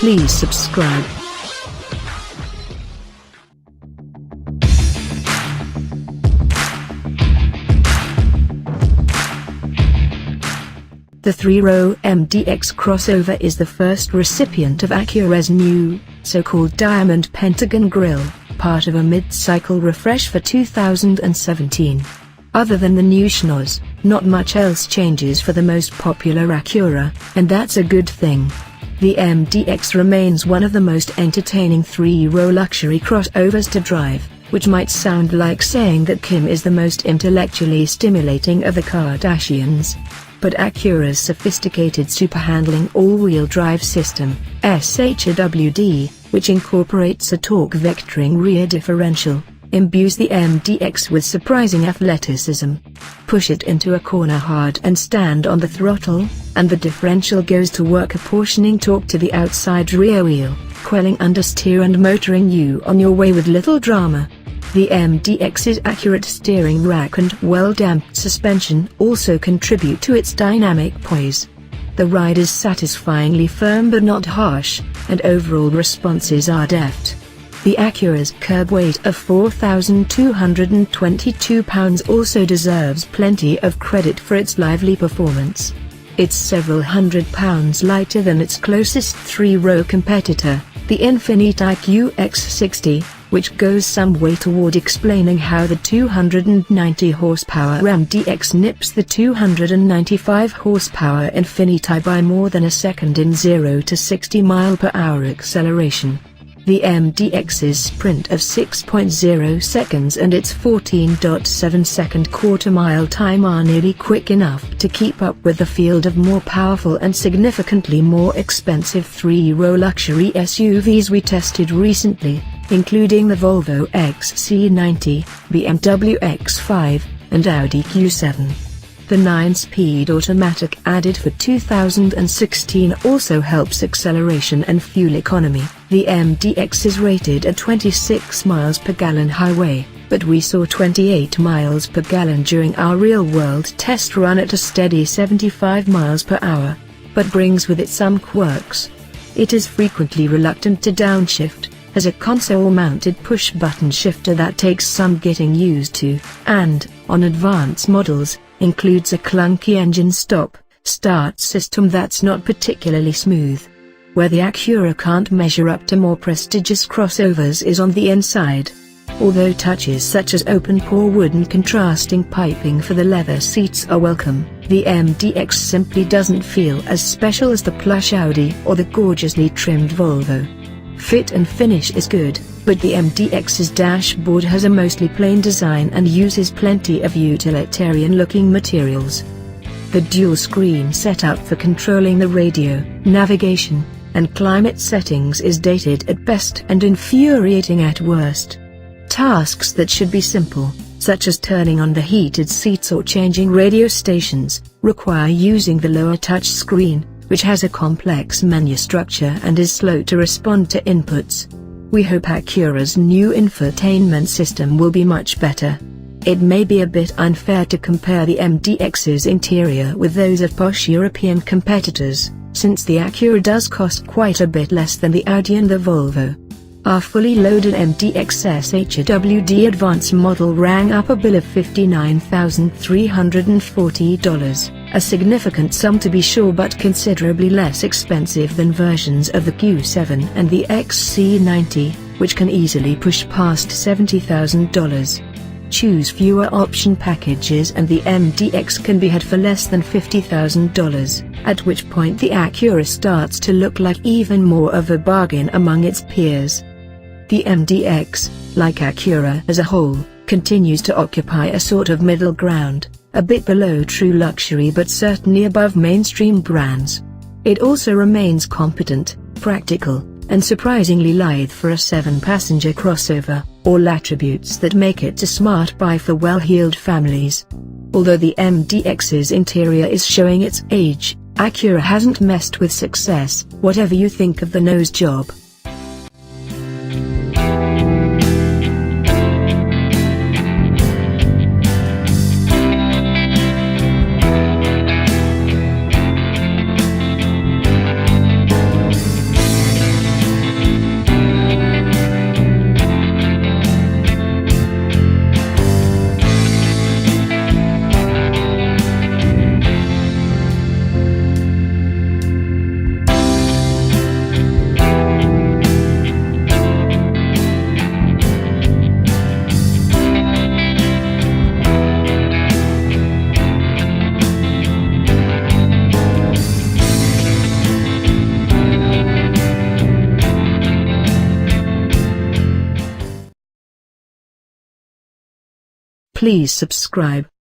please subscribe. The 3-row MDX crossover is the first recipient of Acura's new, so-called Diamond Pentagon grille, part of a mid-cycle refresh for 2017. Other than the new schnoz, not much else changes for the most popular Acura, and that's a good thing. The MDX remains one of the most entertaining 3-row luxury crossovers to drive, which might sound like saying that Kim is the most intellectually stimulating of the Kardashians. But Acura's sophisticated super-handling all-wheel drive system, SH-AWD, which incorporates a torque vectoring rear differential, imbues the MDX with surprising athleticism. Push it into a corner hard and stand on the throttle, and the differential goes to work apportioning torque to the outside rear wheel, quelling understeer and motoring you on your way with little drama. The MDX's accurate steering rack and well-damped suspension also contribute to its dynamic poise. The ride is satisfyingly firm but not harsh, and overall responses are deft. The Acura's curb weight of 4,222 pounds also deserves plenty of credit for its lively performance. It's several hundred pounds lighter than its closest 3-row competitor, the Infiniti QX60, which goes some way toward explaining how the 290 horsepower MDX nips the 295 horsepower Infiniti by more than a second in 0 to 60 mph acceleration. The MDX's sprint of 6.0 seconds and its 14.7-second quarter-mile time are nearly quick enough to keep up with the field of more powerful and significantly more expensive 3-row luxury SUVs we tested recently, including the Volvo XC90, BMW X5, and Audi Q7. The 9-speed automatic added for 2016 also helps acceleration and fuel economy. The MDX is rated at 26 miles per gallon highway, but we saw 28 miles per gallon during our real-world test run at a steady 75 miles per hour, but brings with it some quirks. It is frequently reluctant to downshift, has a console-mounted push-button shifter that takes some getting used to, and, on advanced models, includes a clunky engine stop-start system that's not particularly smooth. Where the Acura can't measure up to more prestigious crossovers is on the inside. Although touches such as open-pore wood and contrasting piping for the leather seats are welcome, the MDX simply doesn't feel as special as the plush Audi or the gorgeously trimmed Volvo. Fit and finish is good, but the MDX's dashboard has a mostly plain design and uses plenty of utilitarian-looking materials. The dual-screen setup for controlling the radio, navigation, and climate settings is dated at best and infuriating at worst. Tasks that should be simple, such as turning on the heated seats or changing radio stations, require using the lower touch screen, which has a complex menu structure and is slow to respond to inputs. We hope Acura's new infotainment system will be much better. It may be a bit unfair to compare the MDX's interior with those of posh European competitors, since the Acura does cost quite a bit less than the Audi and the Volvo. Our fully loaded MDX SH-AWD Advance model rang up a bill of $59,340, a significant sum to be sure, but considerably less expensive than versions of the Q7 and the XC90, which can easily push past $70,000. Choose fewer option packages and the MDX can be had for less than $50,000, at which point the Acura starts to look like even more of a bargain among its peers. The MDX, like Acura as a whole, continues to occupy a sort of middle ground, a bit below true luxury but certainly above mainstream brands. It also remains competent, practical, and surprisingly lithe for a 7-passenger crossover, all attributes that make it a smart buy for well-heeled families. Although the MDX's interior is showing its age, Acura hasn't messed with success, whatever you think of the nose job. Please subscribe.